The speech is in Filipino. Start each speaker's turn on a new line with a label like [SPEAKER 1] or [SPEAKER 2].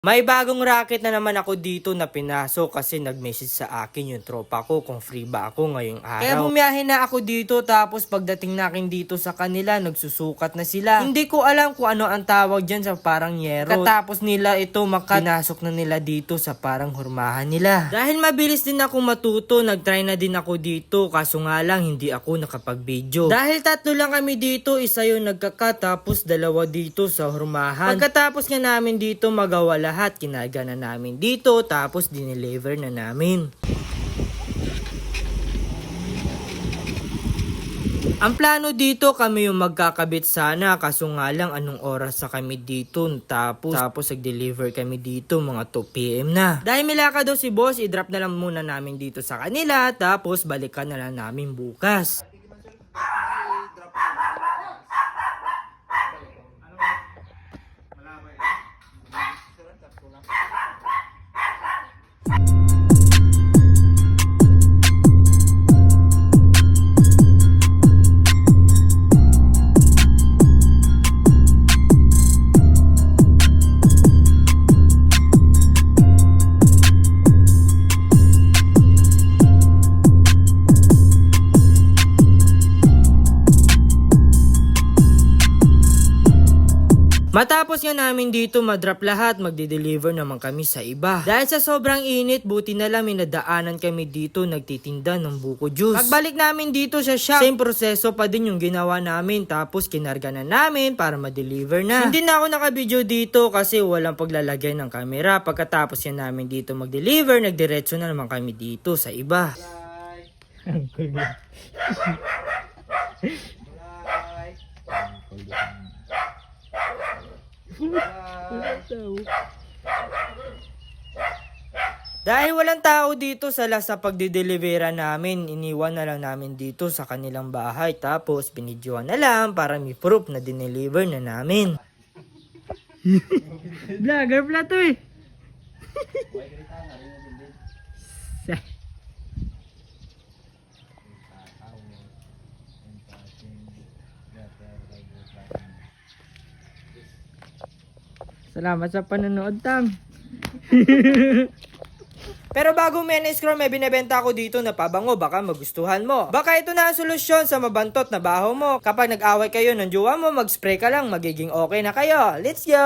[SPEAKER 1] May bagong racket na naman ako dito na pinasok kasi nag-message sa akin yung tropa ko kung free ba ako ngayong araw. Kaya bumiyahe na ako dito, tapos pagdating nakin dito sa kanila, nagsusukat na sila. Hindi ko alam kung ano ang tawag dyan sa parang yero. Katapos nila ito pinasok na nila dito sa parang hurmahan nila. Dahil mabilis din ako matuto, nagtry na din ako dito, kaso nga lang hindi ako nakapag-video. Dahil tatlo lang kami dito, isa yung nagka-cut, tapos dalawa dito sa hurmahan. Pagkatapos nga namin dito magawa lahat, kinarga na namin dito, tapos dineliver na namin. Ang plano dito, kami yung magkakabit sana, kaso nga lang anong oras sa kami dito, tapos nag-deliver kami dito mga 2 PM na. Dahil milaka daw si boss, i-drop na lang muna namin dito sa kanila, tapos balikan na lang namin bukas. Matapos nga namin dito madrop lahat, magde-deliver naman kami sa iba. Dahil sa sobrang init, buti na lang minadaanan kami dito nagtitinda ng buko juice. Pagbalik namin dito sa shop, same proseso pa din yung ginawa namin, tapos kinarga na namin para ma-deliver na. Hindi na ako naka-video dito kasi walang paglalagay ng camera. Pagkatapos yan namin dito mag-deliver, nagdiretso na naman kami dito sa iba. Dahil walang tao dito sa pagdidelivera namin, iniwan na lang namin dito sa kanilang bahay, tapos binidyoan na lang para may proof na dineliver na namin.
[SPEAKER 2] Vlogger pala to eh. Salamat sa panonood, Tang.
[SPEAKER 1] Pero bago scroll, may binebenta ako dito na pabango, baka magustuhan mo. Baka ito na ang solusyon sa mabantot na baho mo. Kapag nag-away kayo ng jowa mo, mag-spray ka lang, magiging okay na kayo. Let's go!